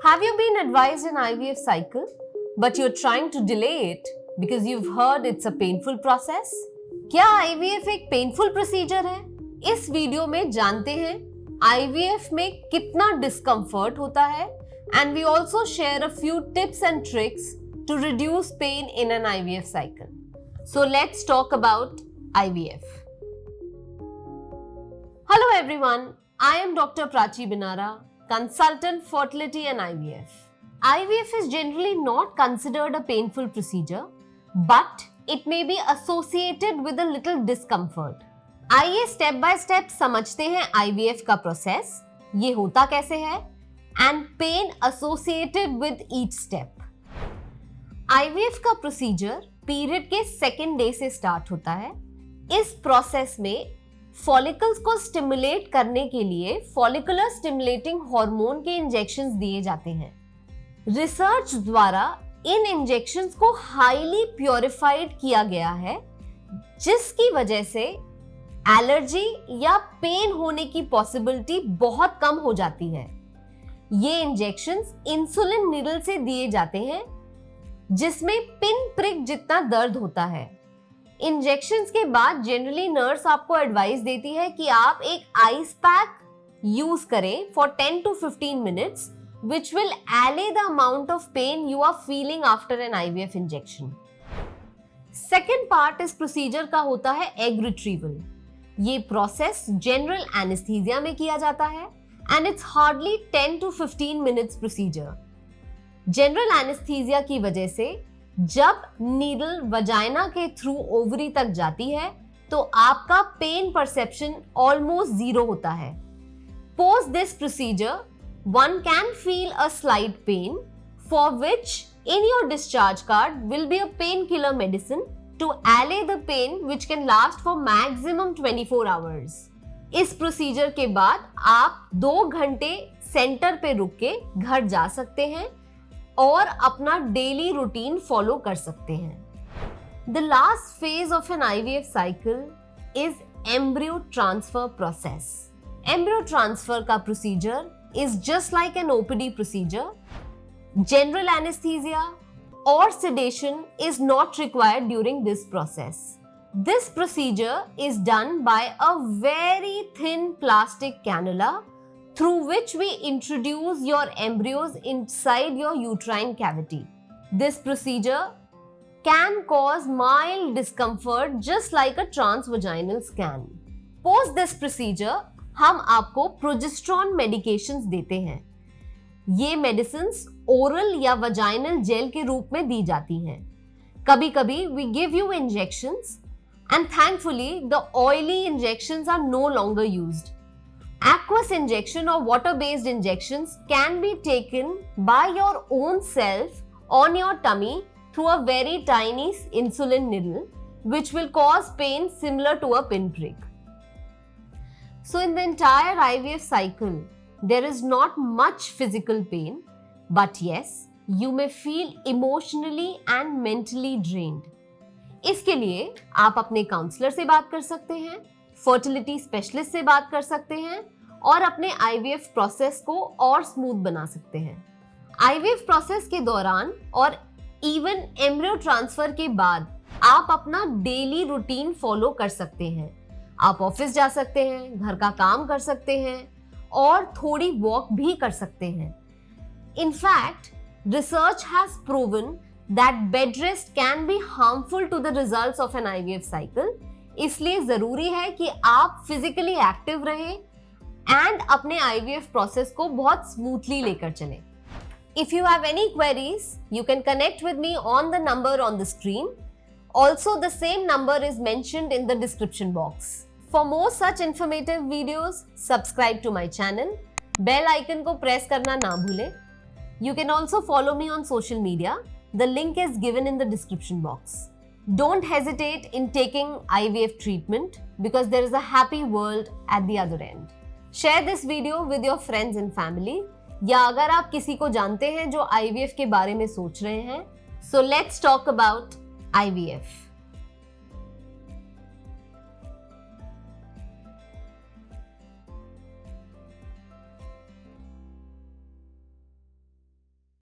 Have you been advised an IVF cycle, but you're trying to delay it because you've heard it's a painful process? क्या IVF एक painful procedure है? इस video में जानते हैं IVF में कितना डिस्कम्फर्ट होता है and we also share a few tips and tricks to reduce pain in an IVF cycle. So let's talk about IVF. Hello everyone, I am Dr. Prachi Binara, consultant fertility and IVF. IVF is generally not considered a painful procedure, but it may be associated with a little discomfort. आइए step by step समझते हैं IVF का process, ये होता कैसे है and pain associated with each step. IVF का procedure period के सेकेंड डे से स्टार्ट होता है. इस प्रोसेस में फॉलिकल्स को स्टिमुलेट करने के लिए फॉलिकुलर स्टिमुलेटिंग हार्मोन के इंजेक्शंस दिए जाते हैं. रिसर्च द्वारा इन इंजेक्शंस को हाईली प्योरिफाइड किया गया है, जिसकी वजह से एलर्जी या पेन होने की पॉसिबिलिटी बहुत कम हो जाती है. ये इंजेक्शंस इंसुलिन नीडल से दिए जाते हैं, जिसमें पिन प्रिक जितना दर्द होता है. इंजेक्शंस के बाद जनरली नर्स आपको एडवाइस देती है कि आप एक आइस पैक यूज करें for 10 to 15 minutes, which will allay the amount of pain you are feeling after an IVF injection. Second part इस प्रोसीजर का होता है एग रिट्रीवल. ये प्रोसेस जनरल एनेस्थीसिया में किया जाता है and it's hardly 10 to 15 minutes procedure. General anaesthesia की वजह से जब नीडल वजाइना के थ्रू ओवरी तक जाती है तो आपका पेन परसेप्शन ऑलमोस्ट जीरो होता है. Post this procedure one can feel a slight pain, for which in your discharge card will be a painkiller medicine to allay the pain, which can last for maximum 24 hours. इस procedure के बाद आप 2 घंटे centre पे रुक के घर जा सकते हैं और अपना डेली रूटीन फॉलो कर सकते हैं. The last phase of an IVF cycle is embryo transfer process. Embryo transfer का procedure is just like an OPD procedure. General anesthesia or sedation is not required during this process. This procedure is done by a very thin plastic cannula through which we introduce your embryos inside your uterine cavity. This procedure can cause mild discomfort just like a transvaginal scan. Post this procedure, हम आपको progesterone medications देते हैं. ये medicines oral या vaginal gel के रूप में दी जाती हैं. कभी कभी we give you injections and thankfully the oily injections are no longer used. Aqueous injection or water-based injections can be taken by your own self on your tummy through a very tiny insulin needle, which will cause pain similar to a pinprick. So in the entire IVF cycle, there is not much physical pain, but yes, you may feel emotionally and mentally drained. इसके लिए आप अपने counsellor से बात कर सकते हैं, fertility specialist से बात कर सकते हैं और अपने IVF प्रोसेस को और स्मूथ बना सकते हैं. IVF प्रोसेस के दौरान और इवन एम्ब्रियो ट्रांसफर के बाद आप अपना डेली रूटीन फॉलो कर सकते हैं. आप ऑफिस जा सकते हैं, घर का काम कर सकते हैं और थोड़ी वॉक भी कर सकते हैं. In fact research has proven that bed rest can be harmful to the results of an IVF cycle. इसलिए जरूरी है कि आप फिजिकली एक्टिव रहें एंड अपने IVF प्रोसेस को बहुत स्मूथली लेकर चलें. If you have any queries, you can connect with me on the number on the screen. Also, the same number is mentioned in the description box. For more such informative videos, subscribe to my channel. Bell icon को press करना ना भूलें. You can also follow me on social media. The link is given in the description box. Don't hesitate in taking IVF treatment because there is a happy world at the other end. Share this video with your friends and family. या अगर आप किसी को जानते हैं जो IVF के बारे में सोच रहे हैं, so let's talk about IVF.